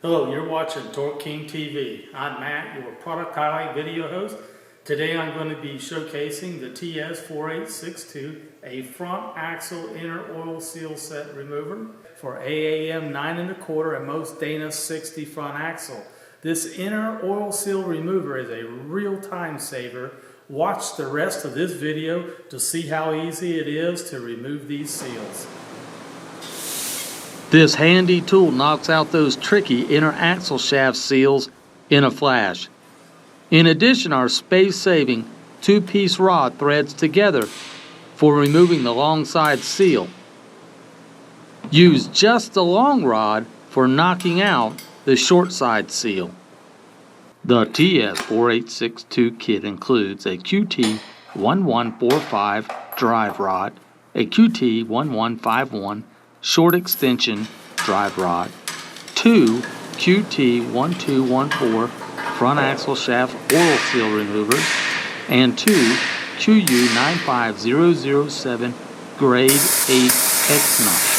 Hello, you're watching TorqueKingTV. I'm Matt, your product highlight video host. Today I'm going to be showcasing the TS4862, a front axle inner oil seal set remover for AAM 9 1/4 and most Dana 60 front axle. This inner oil seal remover is a real time saver. Watch the rest of this video to see how easy it is to remove these seals. This handy tool knocks out those tricky inner axle shaft seals in a flash. In addition, our space-saving two-piece rod threads together for removing the long side seal. Use just the long rod for knocking out the short side seal. The TS4862 kit includes a QT1145 drive rod, a QT1151 short extension drive rod, 2 QT1214 front axle shaft oil seal removers, and 2 QU95007 grade 8 X nuts.